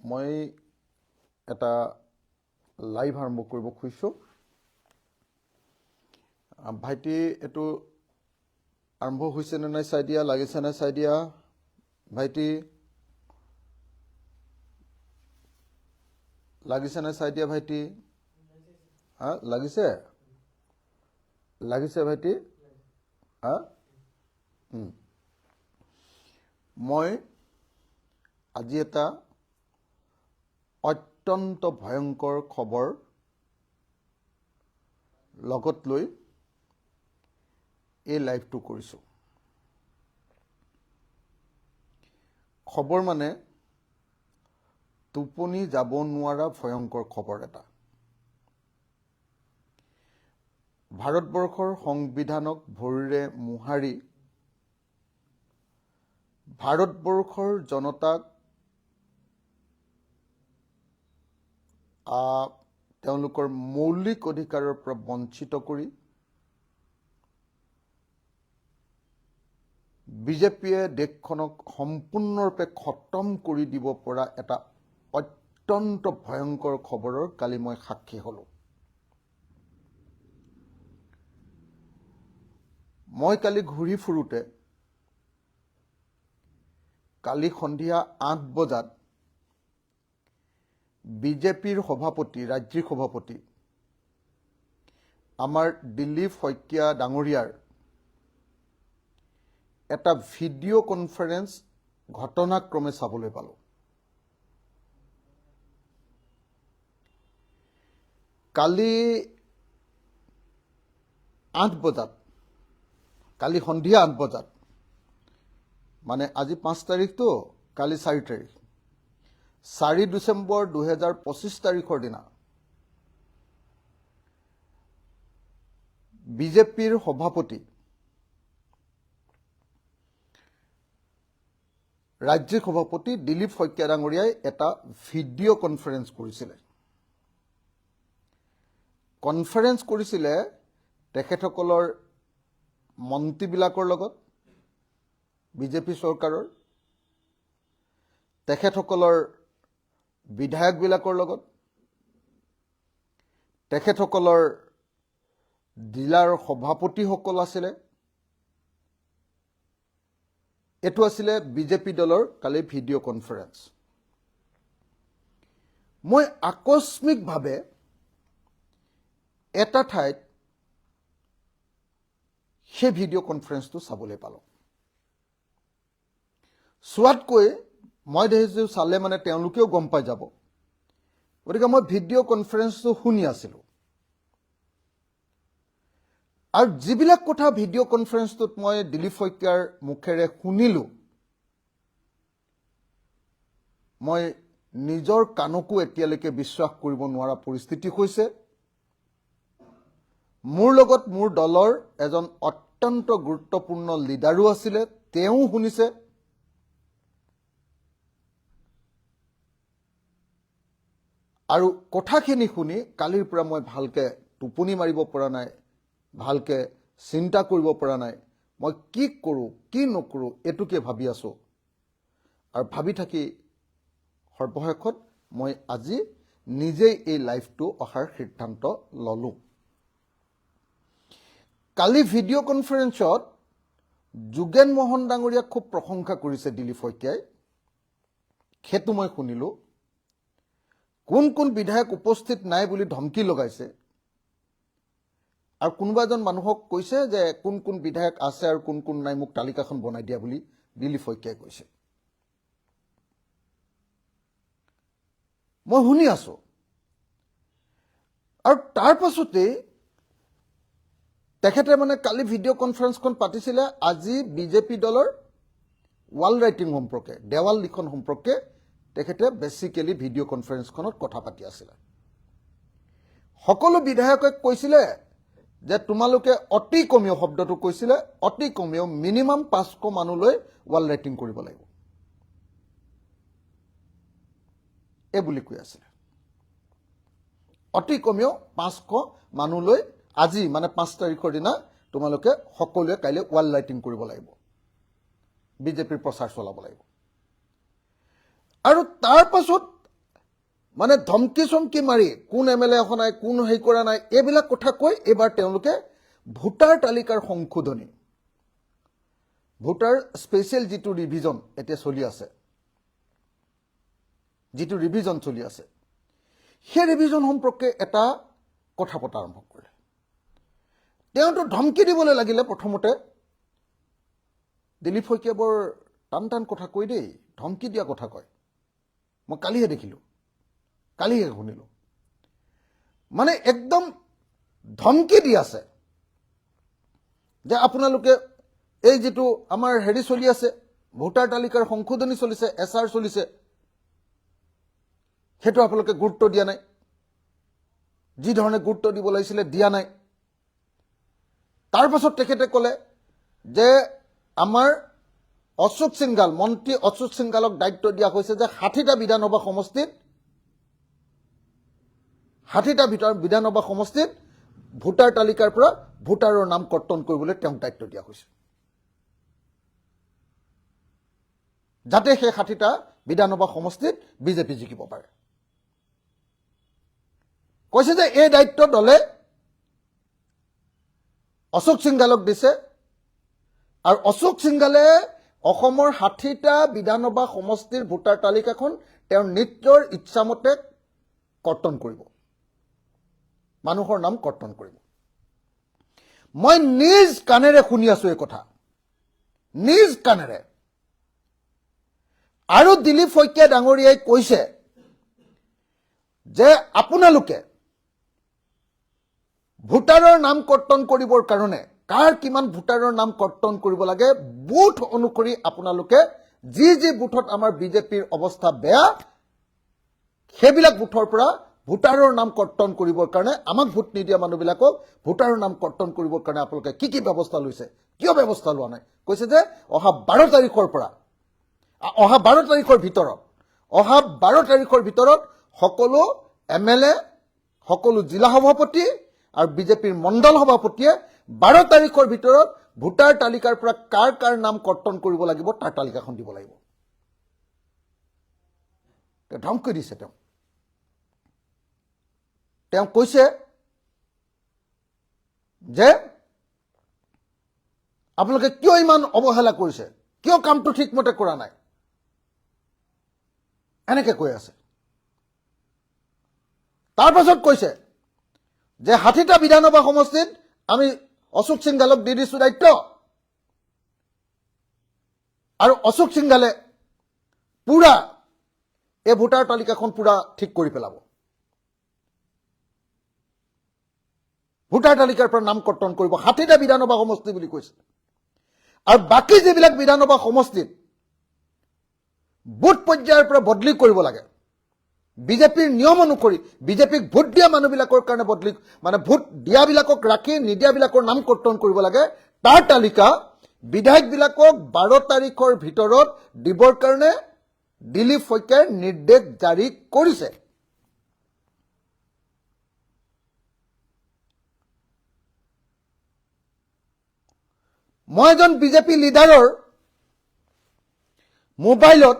মই এটা লাইভ আৰম্ভ কৰিব খুজিছোঁ। ভাইটি এইটো আৰম্ভ হৈছে নে নাই চাই দিয়া, লাগিছে নে চাই দিয়া। ভাইটি লাগিছে নে চাই দিয়া ভাইটি। লাগিছে লাগিছে ভাইটি। মই আজি এটা অত্যন্ত ভয়ংকৰ খবৰ লগত লৈ এই লাইভটো কৰিছোঁ। খবৰ মানে টোপনি যাব নোৱাৰা ভয়ংকৰ খবৰ এটা। ভাৰতবৰ্ষৰ সংবিধানক ভৰিৰে মোহাৰি ভাৰতবৰ্ষৰ জনতাক তেওঁলোকৰ মৌলিক অধিকাৰৰ পৰা বঞ্চিত কৰি বিজেপিয়ে দেশখনক সম্পূৰ্ণৰূপে খতম কৰি দিব পৰা এটা অত্যন্ত ভয়ংকৰ খবৰৰ কালি মই সাক্ষী হলোঁ। মই কালি ঘূৰি ফুৰোতে কালি সন্ধিয়া 8 বজাত বিজেপিৰ সভাপতি, ৰাজ্যিক সভাপতি আমাৰ দিলীপ শইকীয়া ডাঙৰীয়াৰ এটা ভিডিঅ' কনফাৰেন্স ঘটনাক্ৰমে চাবলৈ পালোঁ। কালি 8 বজাত, কালি সন্ধিয়া 8 বজাত, মানে আজি 5 তাৰিখটো, কালি 4 তাৰিখ, 4 ডিচেম্বৰ 2025 তাৰিখৰ দিনা বিজেপিৰ সভাপতি, ৰাজ্যিক সভাপতি দিলীপ শইকীয়া ডাঙৰীয়াই এটা ভিডিঅ' কনফাৰেন্স কৰিছিলে। কনফাৰেন্স কৰিছিলে তেখেতসকলৰ মন্ত্ৰীবিলাকৰ লগত, বিজেপি চৰকাৰৰ, তেখেতসকলৰ বিধায়কবিলাকৰ লগত, তেখেতসকলৰ জিলাৰ সভাপতিসকল আছিলে। এইটো আছিলে বিজেপি দলৰ কালি ভিডিঅ' কনফাৰেন্স। মই আকস্মিকভাৱে এটা ঠাইত সেই ভিডিঅ' কনফাৰেন্সটো চাবলৈ পালোঁ। চোৱাতকৈ মই দেখিছোঁ চালে মানে তেওঁলোকেও গম পাই যাব, গতিকে মই ভিডিঅ' কনফাৰেন্সটো শুনি আছিলোঁ। আৰু যিবিলাক কথা ভিডিঅ' কনফাৰেন্সটোত মই দিলীপ শইকীয়াৰ মুখেৰে শুনিলোঁ, মই নিজৰ কাণকো এতিয়ালৈকে বিশ্বাস কৰিব নোৱাৰা পৰিস্থিতি হৈছে। মোৰ লগত মোৰ দলৰ এজন অত্যন্ত গুৰুত্বপূৰ্ণ লিডাৰো আছিলে, তেওঁ শুনিছে। আৰু কথাখিনি শুনি কালিৰ পৰা মই ভালকৈ টোপনি মাৰিব পৰা নাই, ভালকৈ চিন্তা কৰিব পৰা নাই। মই কি কৰোঁ কি নকৰোঁ এইটোকে ভাবি আছোঁ। আৰু ভাবি থাকি সৰ্বশেষত মই আজি নিজেই এই লাইভটো অহাৰ সিদ্ধান্ত ল'লোঁ। কালি ভিডিঅ' কনফাৰেন্সত যোগেন মোহন ডাঙৰীয়াক খুব প্ৰশংসা কৰিছে দিলীপ শইকীয়াই, সেইটো মই শুনিলোঁ। কোন কোন বিধায়ক উপস্থিত নাই বুলি ধমকি লগাইছে, আৰু কোনোবা এজন মানুহক কৈছে যে কোন কোন বিধায়ক আছে আৰু কোন কোন নাই মোক তালিকাখন বনাই দিয়া বুলি দিলীপ শইকীয়াই কৈছে। মই শুনি আছোঁ। আৰু তাৰ পাছতেই তেখেতে মানে কালি ভিডিঅ' কনফাৰেন্সখন পাতিছিলে আজি বিজেপি দলৰ ৱাল ৰাইটিং সম্পৰ্কে, দেৱাল লিখন সম্পৰ্কে তেখেতে বেছিকেলি ভিডিঅ' কনফাৰেন্সখনত কথা পাতি আছিলে। সকলো বিধায়কে কৈছিলে যে তোমালোকে অতি কমেও, শব্দটো কৈছিলে অতি কমেও মিনিমাম 500 মানুহলৈ ৱাল ৰাইটিং কৰিব লাগিব, এই বুলি কৈ আছিলে। অতি কমেও 500 মানুহলৈ আজি মানে 5 তাৰিখৰ দিনা তোমালোকে সকলোৱে কাইলৈ ৱাল ৰাইটিং কৰিব লাগিব, বিজেপিৰ প্ৰচাৰ চলাব লাগিব। আৰু তাৰ পাছত মানে ধমকি চমকি মাৰি কোন এমএলএ এখন নাই কোন হেৰি কৰা নাই এইবিলাক কথা কৈ এইবাৰ তেওঁলোকে ভোটাৰ তালিকাৰ সংশোধনী ভোটাৰ স্পেচিয়েল যিটো ৰিভিজন এতিয়া চলি আছে যিটো ৰিভিজন চলি আছে সেই ৰিভিজন সম্পৰ্কে এটা কথা পতা আৰম্ভ কৰিলে তেওঁতো ধমকি দিবলৈ লাগিলে প্ৰথমতে দিলীপ শইকীয়া বৰ টান টান কথা কৈ দেই ধমকি দিয়া কথা কয় মই কালিহে দেখিলোঁ কালিহে শুনিলোঁ মানে একদম ধমকি দি আছে যে আপোনালোকে এই যেটো আমাৰ হেৰি চলি আছে ভোটাৰ তালিকাৰ সংশোধনী চলিছে এসআৰ চলিছে হেতু আপোনালোকে গুৰুত্ব দিয়া নাই যি ধৰণে গুৰুত্ব দিব লাগিছিল দিয়া নাই তাৰ পাছত তেখেতে ক'লে যে আমাৰ অশোক সিংগাল মন্ত্ৰী অশোক সিংগালক দায়িত্ব দিয়া হৈছে যে 60টা বিধানসভা সমষ্টিত 60টা বিধানসভা সমষ্টিত ভোটাৰ তালিকাৰ পৰা ভোটাৰৰ নাম কৰ্তন কৰিবলৈ তেওঁক দায়িত্ব দিয়া হৈছে যাতে সেই 60টা বিধানসভা সমষ্টিত বিজেপি জিকিব পাৰে কৈছে যে এই দায়িত্ব দলে অশোক সিংগালক দিছে আৰু অশোক সিংগালে অসমৰ 60টা বিধানসভা সমষ্টিৰ ভোটাৰ তালিকাখন তেওঁৰ নিজৰ ইচ্ছামতে কৰ্তন কৰিব মানুহৰ নাম কৰ্তন কৰিব মই নিজ কানেৰে শুনি আছো এই কথা নিজ কানেৰে আৰু দিলীপ শইকীয়া ডাঙৰীয়াই কৈছে যে আপোনালোকে ভোটাৰৰ নাম কৰ্তন কৰিবৰ কাৰণে কাৰ কিমান ভোটাৰৰ নাম কৰ্তন কৰিব লাগে বুথ অনুসৰি আপোনালোকে যি যি বুথত আমাৰ বিজেপিৰ অৱস্থা বেয়া সেইবিলাক বুথৰ পৰা ভোটাৰৰ নাম কৰ্তন কৰিবৰ কাৰণে আমাক ভোট নিদিয়া মানুহবিলাকক ভোটাৰৰ নাম কৰ্তন কৰিবৰ কাৰণে আপোনালোকে কি ব্যৱস্থা লৈছে কিয় ব্যৱস্থা লোৱা নাই কৈছে যে অহা 12 তাৰিখৰ পৰা অহা 12 তাৰিখৰ ভিতৰত সকলো এমএলএ সকলো জিলা সভাপতি আৰু বিজেপিৰ মণ্ডল সভাপতিয়ে 12 তাৰিখৰ ভিতৰত ভোটাৰ তালিকাৰ পৰা কাৰ কাৰ নাম কৰ্তন কৰিব লাগিব তাৰ তালিকাখন দিব লাগিব ধমকি দিছে তেওঁ কৈছে যে আপোনালোকে কিয় ইমান অৱহেলা কৰিছে কিয় কামটো ঠিকমতে কৰা নাই এনেকে কৈ আছে তাৰ পাছত কৈছে যে 60টা বিধানসভা সমষ্টিত আমি অশোক সিংগালক দি দিছো দায়িত্ব আৰু অশোক সিংগালে পুৰা এই ভোটাৰ তালিকাখন পুৰা ঠিক কৰি পেলাব ভোটাৰ তালিকাৰ পৰা নাম কৰ্তন কৰিব 60টা বিধানসভা সমষ্টি বুলি কৈছে আৰু বাকি যিবিলাক বিধানসভা সমষ্টিত বুথ পৰ্যায়ৰ পৰা বদলি কৰিব লাগে বিজেপিৰ নিয়ম অনুসৰি বিজেপিক ভোট দিয়া মানুহবিলাকৰ কাৰণে বদলি মানে ভোট দিয়াবিলাকক ৰাখি নিদিয়াবিলাকৰ নাম কৰ্তন কৰিব লাগে তাৰ তালিকা বিধায়কবিলাকক 12 তাৰিখৰ ভিতৰত দিবৰ কাৰণে দিলীপ শইকীয়াই নিৰ্দেশ জাৰি কৰিছে মই এজন বিজেপি লিডাৰৰ মোবাইলত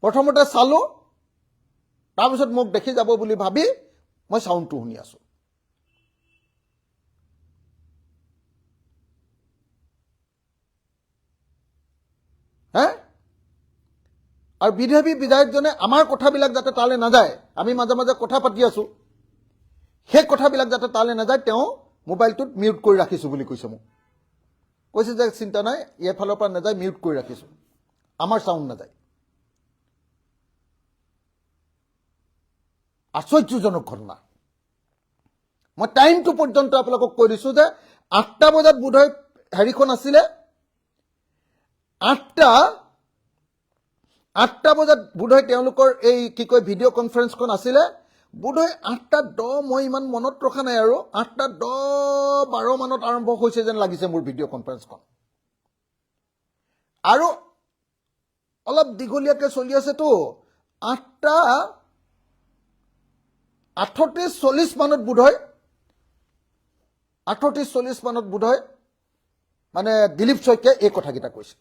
প্ৰথমতে চালো তাৰপিছত মোক দেখি যাব বুলি ভাবি মই সাউণ্ডটো শুনি আছো আৰু বিজেপি বিধায়কজনে আমাৰ কথাবিলাক যাতে তালে নাযায় আমি মাজে মাজে কথা পাতি আছো সেই কথাবিলাক যাতে তালে নাযায় তেওঁ মোবাইলটোত মিউট কৰি ৰাখিছো বুলি কৈছে মোক কৈছে যে চিন্তা নাই এফালৰ পৰা নাযায় মিউট কৰি ৰাখিছো আমাৰ সাউণ্ড নাযায় আশ্চৰ্যজনক ঘটনা মই টাইমটো পৰ্যন্ত আপোনালোকক কৈ দিছো যে 8টা বজাত বোধহয় হেৰিখন আছিলে 8টা বজাত বোধহয় তেওঁলোকৰ এই কি কয় ভিডিঅ' কনফাৰেন্সখন আছিলে বোধহয় 8:10 মই ইমান মনত ৰখা নাই আৰু 8:10-12 মানত আৰম্ভ হৈছে যেন লাগিছে মোৰ ভিডিঅ' কনফাৰেন্সখন আৰু অলপ দীঘলীয়াকৈ চলি আছে তো 8:38-40 মানত বোধহয় 8:40 মানত বোধহয় মানে দিলীপ শইকীয়াই এই কথাকেইটা কৈছে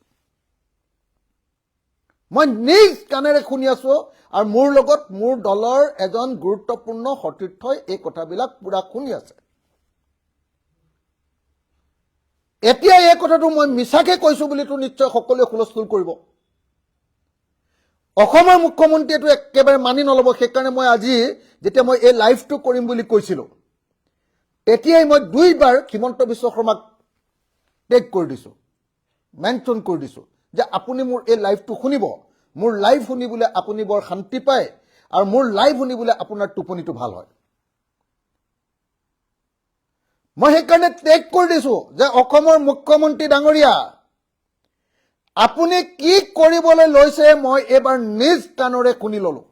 মই নিজ কাণেৰে শুনি আছো আৰু মোৰ লগত মোৰ দলৰ এজন গুৰুত্বপূৰ্ণ সতীৰ্থই এই কথাবিলাক পুৰা শুনি আছে। এতিয়া এই কথাটো মই মিছাকে কৈছো বুলিতো নিশ্চয় সকলোৱে হুলস্থুল কৰিব। অসমৰ মুখ্যমন্ত্ৰীয়েটো একেবাৰে মানি নল'ব। সেইকাৰণে মই আজি যেতিয়া মই এই লাইভটো কৰিম বুলি কৈছিলো তেতিয়াই মই 2 বাৰ হিমন্ত বিশ্ব শৰ্মাক টেগ কৰি দিছো, মেনশ্যন কৰি দিছো যে আপুনি মোৰ এই লাইভটো শুনিব। মোৰ লাইভ শুনিবলৈ আপুনি বৰ শান্তি পায় আৰু মোৰ লাইভ শুনিবলৈ আপোনাৰ টোপনিটো ভাল হয়। মই সেইকাৰণে টেগ কৰি দিছো যে অসমৰ মুখ্যমন্ত্ৰী ডাঙৰীয়া, আপুনি কি কৰিবলৈ লৈছে মই এবাৰ নিজ কাণৰে শুনি ললো।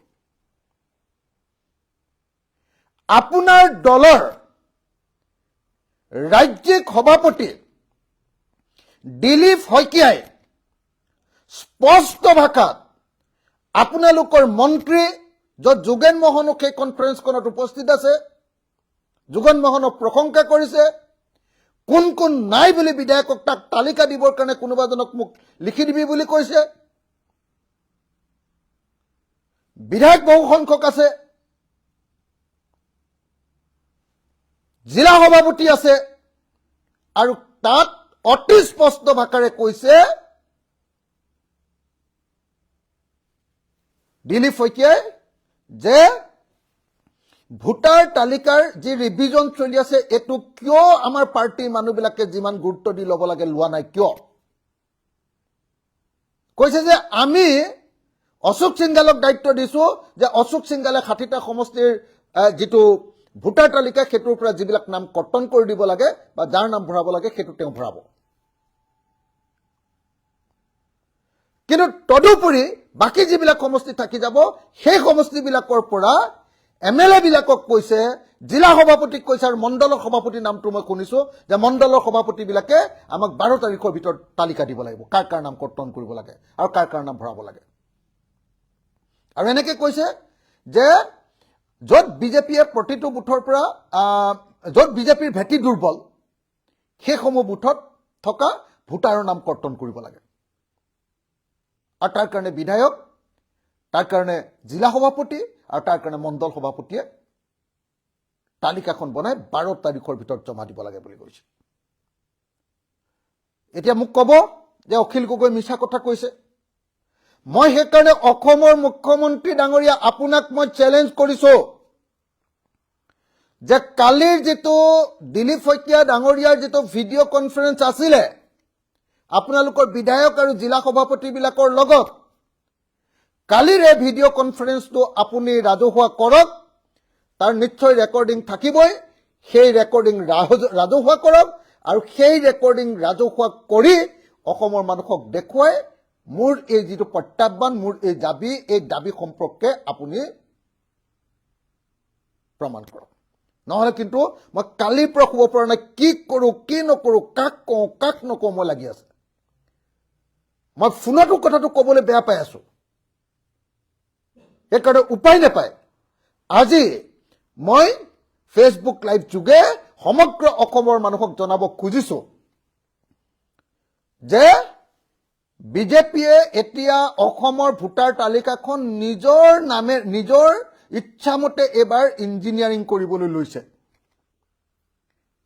আপোনাৰ দলৰ ৰাজ্যিক সভাপতি দিলীপ শইকীয়াই স্পষ্ট ভাষাত আপোনালোকৰ মন্ত্ৰী য'ত যোগেন মোহনো সেই কনফাৰেন্সখনত উপস্থিত আছে, যোগেন মোহনক প্ৰশংসা কৰিছে। কোন কোন নাই বুলি বিধায়কক তাক তালিকা দিবৰ কাৰণে কোনোবাজনক মোক লিখি দিবি বুলি কৈছে। বিধায়ক বহু সংখ্যক আছে, জিলা সভাপতি আছে আৰু তাত অতি স্পষ্ট ভাষাৰে কৈছে দিলীপ শইকীয়াই যে ভোটাৰ তালিকাৰ যি ৰিভিজন চলি আছে এইটো কিয় আমাৰ পাৰ্টিৰ মানুহবিলাকে যিমান গুৰুত্ব দি ল'ব লাগে লোৱা নাই কিয়? কৈছে যে আমি অশোক সিংঘালক দায়িত্ব দিছো যে অশোক সিংঘালে 60টা সমষ্টিৰ যিটো ভোটাৰ তালিকা সেইটোৰ পৰা যিবিলাক নাম কৰ্তন কৰি দিব লাগে বা যাৰ নাম ভৰাব লাগে সেইটো তেওঁ ভৰাব। কিন্তু তদুপৰি বাকী যিবিলাক সমষ্টি থাকি যাব সেই সমষ্টিবিলাকৰ পৰা MLA বিলাকক কৈছে, জিলা সভাপতিক কৈছে আৰু মণ্ডলৰ সভাপতিৰ নামটো মই শুনিছো যে মণ্ডলৰ সভাপতিবিলাকে আমাক 12 তাৰিখৰ ভিতৰত তালিকা দিব লাগিব কাৰ কাৰ নাম কৰ্তন কৰিব লাগে আৰু কাৰ কাৰ নাম ভৰাব লাগে। আৰু এনেকে কৈছে যে য'ত বিজেপিয়ে প্ৰতিটো বুথৰ পৰা য'ত বিজেপিৰ ভেটি দুৰ্বল সেইসমূহ বুথত থকা ভোটাৰৰ নাম কৰ্তন কৰিব লাগে আৰু তাৰ কাৰণে বিধায়ক, তাৰ কাৰণে জিলা সভাপতি আৰু তাৰ কাৰণে মণ্ডল সভাপতিয়ে তালিকাখন বনাই 12 তাৰিখৰ ভিতৰত জমা দিব লাগে বুলি কৈছে। এতিয়া মোক ক'ব যে অখিল গগৈ মিছা কথা কৈছে। মই সেইকাৰণে অসমৰ মুখ্যমন্ত্ৰী ডাঙৰীয়া আপোনাক মই চেলেঞ্জ কৰিছো যে কালিৰ যিটো দিলীপ শইকীয়া ডাঙৰীয়াৰ যিটো ভিডিঅ' কনফাৰেন্স আছিলে আপোনালোকৰ বিধায়ক আৰু জিলা সভাপতিবিলাকৰ লগত, কালিৰ এই ভিডিঅ' কনফাৰেন্সটো আপুনি ৰাজহুৱা কৰক। তাৰ নিশ্চয় ৰেকৰ্ডিং থাকিবই, সেই ৰেকৰ্ডিং ৰাজহুৱা কৰক আৰু সেই ৰেকৰ্ডিং ৰাজহুৱা কৰি অসমৰ মানুহক দেখুৱাই মোৰ এই যিটো প্ৰত্যাহ্বান, মোৰ এই দাবী সম্পৰ্কে আপুনি প্ৰমাণ কৰক। নহলে কিন্তু মই কালিৰ পৰা শুব পৰা নাই, কি কৰো কি নকৰো, কাক কওঁ কাক নকওঁ মই লাগি আছে। মই ফোনতো কথাটো ক'বলৈ বেয়া পাই আছো, সেইকাৰণে উপায় নাপায় আজি মই ফেচবুক লাইভ যোগে সমগ্ৰ অসমৰ মানুহক জনাব খুজিছো যে বিজেপিয়ে এতিয়া অসমৰ ভোটাৰ তালিকাখন নিজৰ ইচ্ছামতে এবাৰ ইঞ্জিনিয়াৰিং কৰিবলৈ লৈছে।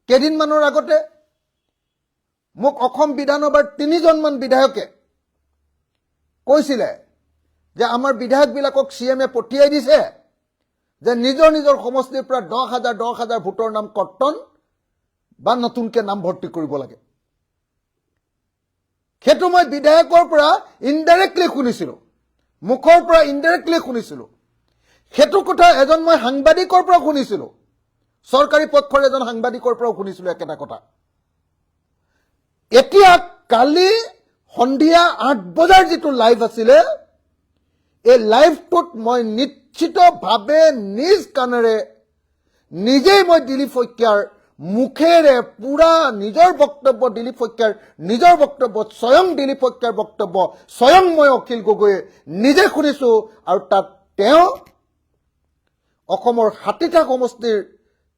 কেইদিনমানৰ আগতে মোক অসম বিধানসভাৰ 3জনমান বিধায়কে কৈছিলে যে আমাৰ বিধায়কবিলাকক CMে পঠিয়াই দিছে যে নিজৰ নিজৰ সমষ্টিৰ পৰা 10,000 ভোটৰ নাম কৰ্তন বা নতুনকৈ নাম ভৰ্তি কৰিব লাগে। সেইটো মই বিধায়কৰ পৰা ইনডাইৰেক্টলি শুনিছিলো, মুখৰ পৰা ইনডাইৰেক্টলি শুনিছিলো। সেইটো কথা এজন মই সাংবাদিকৰ পৰা শুনিছিলো, চৰকাৰী পক্ষৰ এজন সাংবাদিকৰ পৰা শুনিছিলো একেটা কথা। এতিয়া কালি সন্ধিয়া 8 বজাৰ যিটো লাইভ আছিলে এই লাইভটোত মই নিশ্চিতভাৱে নিজ কাণেৰে নিজেই মই দিলীপ শইকীয়াৰ মুখেৰে পুৰা নিজৰ বক্তব্য, দিলীপ শইকীয়াৰ নিজৰ বক্তব্য, স্বয়ং দিলীপ শইকীয়াৰ বক্তব্য, স্বয়ং মই অখিল গগৈয়ে নিজে শুনিছো। আৰু তাত তেওঁ অসমৰ 60টা সমষ্টিৰ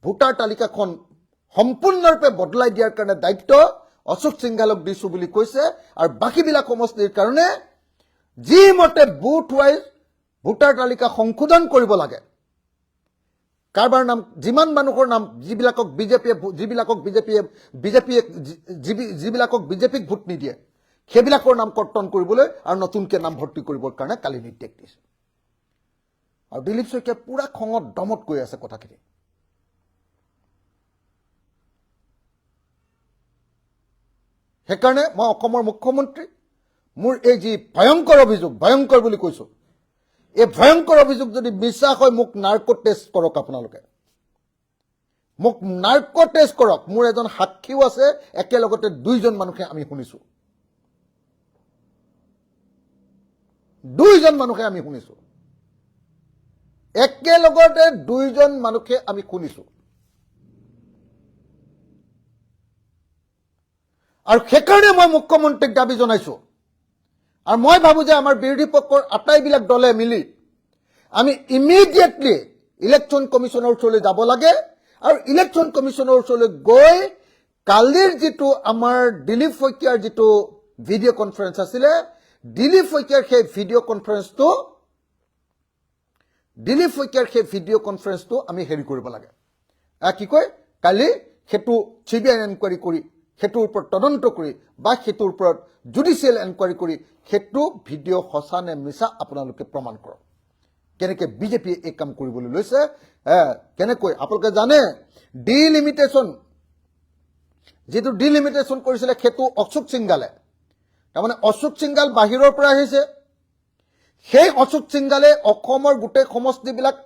ভোটাৰ তালিকাখন সম্পূৰ্ণৰূপে বদলাই দিয়াৰ কাৰণে দায়িত্ব অশোক সিংঘালক দিছো বুলি কৈছে আৰু বাকীবিলাক সমষ্টিৰ কাৰণে যি মতে বুথ ৱাইজ ভোটাৰ তালিকা সংশোধন কৰিব লাগে, কাৰোবাৰ নাম যিমান মানুহৰ নাম যিবিলাকক বিজেপিক ভোট নিদিয়ে সেইবিলাকৰ নাম কৰ্তন কৰিবলৈ আৰু নতুনকৈ নাম ভৰ্তি কৰিবৰ কাৰণে কালি নিৰ্দেশ দিছে। আৰু দিলীপ শইকীয়াই পুৰা খঙত দমত কৈ আছে কথাখিনি। সেইকাৰণে মই অসমৰ মুখ্যমন্ত্ৰী মোৰ এই যি ভয়ংকৰ অভিযোগ, ভয়ংকৰ বুলি কৈছো, এই ভয়ংকৰ অভিযোগ যদি মিছা হয় মোক নাৰ্কো টেষ্ট কৰক, আপোনালোকে মোক নাৰ্কো টেষ্ট কৰক। মোৰ এজন সাক্ষীও আছে, একেলগতে দুইজন মানুহে আমি শুনিছো, একেলগতে দুইজন মানুহে আমি শুনিছো। আৰু সেইকাৰণে মই মুখ্যমন্ত্ৰীক দাবী জনাইছো, আৰু মই ভাবো যে আমাৰ বিৰোধী পক্ষৰ আটাইবিলাক দলে মিলি আমি ইমিডিয়েটলি ইলেকশ্যন কমিশ্যনৰ ওচৰলৈ যাব লাগে, আৰু ইলেকশ্যন কমিশ্যনৰ ওচৰলৈ গৈ কালিৰ যিটো আমাৰ দিলীপ শইকীয়াৰ যিটো ভিডিঅ' কনফাৰেন্স আছিলে, দিলীপ শইকীয়াৰ সেই ভিডিঅ' কনফাৰেন্সটো আমি হেৰি কৰিব লাগে, কি কয় কালি সেইটো CBI এনকুৱাৰী কৰি সেইটোৰ ওপৰত তদন্ত কৰি বা সেইটোৰ ওপৰত জুডিচিয়েল এনকুৱাৰী কৰি সেইটো ভিডিঅ' সঁচা নে মিছা আপোনালোকে প্ৰমাণ কৰক। কেনেকৈ বিজেপিয়ে এই কাম কৰিবলৈ লৈছে, কেনেকৈ আপোনালোকে জানে যিটো ডিলিমিটেশ্যন কৰিছিলে সেইটো অশোক সিংগালে, তাৰমানে অশোক সিংগাল বাহিৰৰ পৰা আহিছে, সেই অশোক সিংগালে অসমৰ গোটেই সমষ্টিবিলাক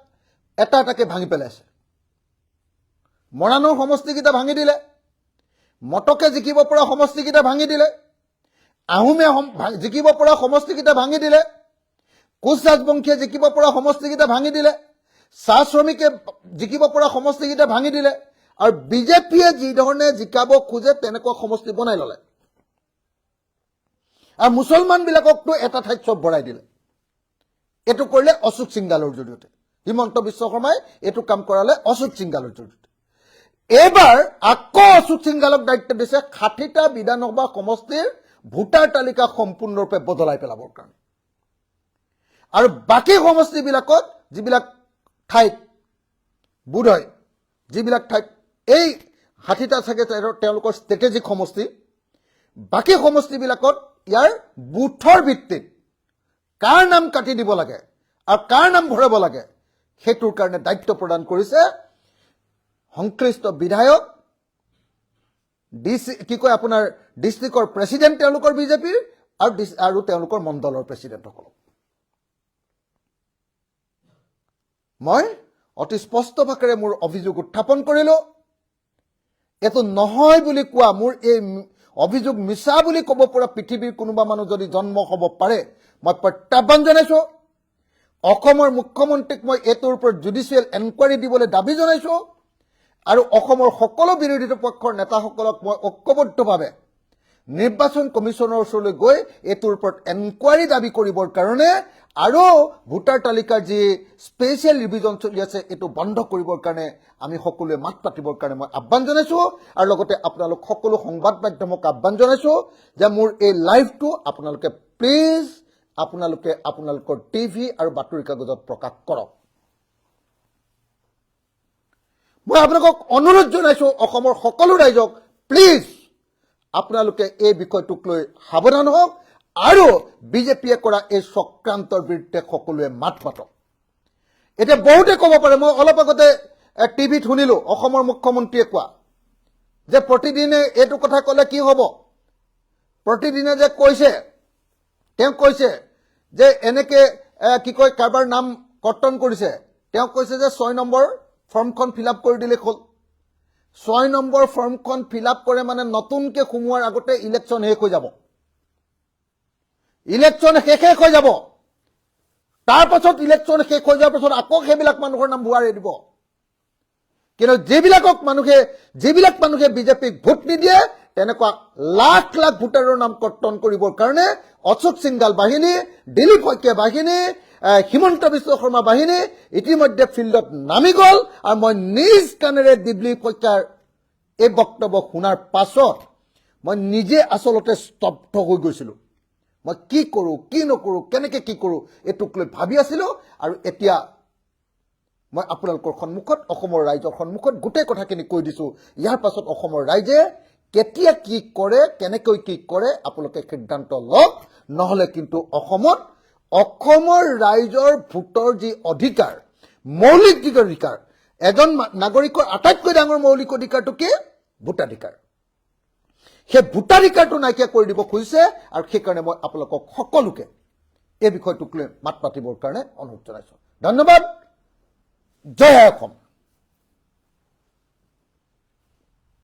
এটা এটাকে ভাঙি পেলাইছে। মৰাণৰ সমষ্টিকেইটা ভাঙি দিলে, মটকে জিকিব পৰা সমষ্টিকেইটা ভাঙি দিলে, আহোমে জিকিব পৰা সমষ্টিকেইটা ভাঙি দিলে, কোচ ৰাজবংশীয়ে জিকিব পৰা সমষ্টিকেইটা ভাঙি দিলে, চাহ শ্ৰমিকে জিকিব পৰা সমষ্টিকেইটা ভাঙি দিলে, আৰু বিজেপিয়ে যিধৰণে জিকাব খোজে তেনেকুৱা সমষ্টি বনাই ল'লে, আৰু মুছলমানবিলাককতো এটা ঠাইত চব ভৰাই দিলে। এইটো কৰিলে অশোক সিংগালৰ জৰিয়তে, হিমন্ত বিশ্ব শৰ্মাই এইটো কাম কৰালে অশোক সিংগালৰ জৰিয়তে। এইবাৰ আকৌ অশোক সিংগালক দায়িত্ব দিছে 60টা বিধানসভা সমষ্টিৰ ভোটাৰ তালিকা সম্পূৰ্ণৰূপে বদলাই পেলাবৰ কাৰণে, আৰু বাকী সমষ্টিবিলাকত যিবিলাক ঠাইত বোধহয় যিবিলাক ঠাইত এই 60টা চাগে তেওঁলোকৰ ষ্ট্ৰেটেজিক সমষ্টি, বাকী সমষ্টিবিলাকত ইয়াৰ বুথৰ ভিত্তিত কাৰ নাম কাটি দিব লাগে আৰু কাৰ নাম ভৰাব লাগে সেইটোৰ কাৰণে দায়িত্ব প্ৰদান কৰিছে সংশ্লিষ্ট বিধায়ক, কি কয় আপোনাৰ ডিষ্ট্ৰিক্টৰ প্ৰেচিডেণ্ট তেওঁলোকৰ বিজেপিৰ, আৰু তেওঁলোকৰ মণ্ডলৰ প্ৰেচিডেণ্টসকলক। মই অতি স্পষ্ট ভাষাৰে মোৰ অভিযোগ উত্থাপন কৰিলো। এইটো নহয় বুলি কোৱা, মোৰ এই অভিযোগ মিছা বুলি ক'ব পৰা পৃথিৱীৰ কোনোবা মানুহ যদি জন্ম হ'ব পাৰে, মই প্ৰত্যাহ্বান জনাইছো। অসমৰ মুখ্যমন্ত্ৰীক মই এইটোৰ ওপৰত জুডিচিয়েল এনকুৱাৰী দিবলৈ দাবী জনাইছো, আৰু অসমৰ সকলো বিৰোধী পক্ষৰ নেতাসকলক মই ঐক্যবদ্ধভাৱে নিৰ্বাচন কমিশ্যনৰ ওচৰলৈ গৈ এইটোৰ ওপৰত এনকুৱাৰী দাবী কৰিবৰ কাৰণে, আৰু ভোটাৰ তালিকাৰ যি স্পেচিয়েল ৰিভিজন চলি আছে এইটো বন্ধ কৰিবৰ কাৰণে আমি সকলোৱে মাত পাতিবৰ কাৰণে মই আহ্বান জনাইছো। আৰু লগতে আপোনালোক সকলো সংবাদ মাধ্যমক আহ্বান জনাইছো যে মোৰ এই লাইভটো আপোনালোকে প্লিজ আপোনালোকৰ টিভি আৰু বাতৰি কাগজত প্ৰকাশ কৰক। মই আপোনালোকক অনুৰোধ জনাইছো, অসমৰ সকলো ৰাইজক প্লিজ আপোনালোকে এই বিষয়টোক লৈ সাৱধান হওক, আৰু বিজেপিয়ে কৰা এই চক্ৰান্তৰ বিৰুদ্ধে সকলোৱে মাত মাতক। এতিয়া বহুতে ক'ব পাৰে, মই অলপ আগতে টিভিত শুনিলো অসমৰ মুখ্যমন্ত্ৰীয়ে কোৱা যে প্ৰতিদিনে এইটো কথা ক'লে কি হ'ব, প্ৰতিদিনে যে তেওঁ কৈছে যে এনেকে কি কয় কাৰোবাৰ নাম কৰ্তন কৰিছে, তেওঁ কৈছে যে 6 নম্বৰ ফৰ্মখন ফিল আপ কৰি দিলে হ'ল। 6 নম্বৰ ফৰ্মখন ফিল আপ কৰে মানে নতুনকৈ সোমোৱাৰ আগতে ইলেকশ্যন শেষ হৈ যাব, তাৰ পাছত ইলেকশ্যন শেষ হৈ যোৱাৰ পাছত আকৌ সেইবিলাক মানুহৰ নাম ভুৱাই দিব। কিন্তু যিবিলাক মানুহে বিজেপিক ভোট নিদিয়ে তেনেকুৱা লাখ লাখ ভোটাৰৰ নাম কৰ্তন কৰিবৰ কাৰণে অশোক সিংগাল বাহিনী, দিলীপ শইকীয়া বাহিনী, হিমন্ত বিশ্ব শৰ্মা বাহিনী ইতিমধ্যে ফিল্ডত নামি গ'ল। আৰু মই নিজ কাণেৰে দিলীপ শইকীয়াৰ এই বক্তব্য শুনাৰ পাছত মই নিজে আচলতে স্তব্ধ হৈ গৈছিলো। মই কি কৰোঁ কি নকৰোঁ কেনেকৈ কি কৰোঁ এইটোক লৈ ভাবি আছিলোঁ আৰু এতিয়া মই আপোনালোকৰ সন্মুখত অসমৰ ৰাইজৰ সন্মুখত গোটেই কথাখিনি কৈ দিছোঁ ইয়াৰ পাছত অসমৰ ৰাইজে কেতিয়া কি কৰে কেনেকৈ কি কৰে আপোনালোকে সিদ্ধান্ত লওক নহ'লে কিন্তু অসমৰ ৰাইজৰ ভোটৰ যি অধিকাৰ মৌলিক যি অধিকাৰ এজন নাগৰিকৰ আটাইতকৈ ডাঙৰ মৌলিক অধিকাৰটো কি ভোটাধিকাৰ সেই ভোটাধিকাৰটো নাইকিয়া কৰি দিব খুজিছে আৰু সেইকাৰণে মই আপোনালোকক সকলোকে এই বিষয়টোক লৈ মাত পাতিবৰ কাৰণে অনুৰোধ জনাইছোঁ ধন্যবাদ জয় অসম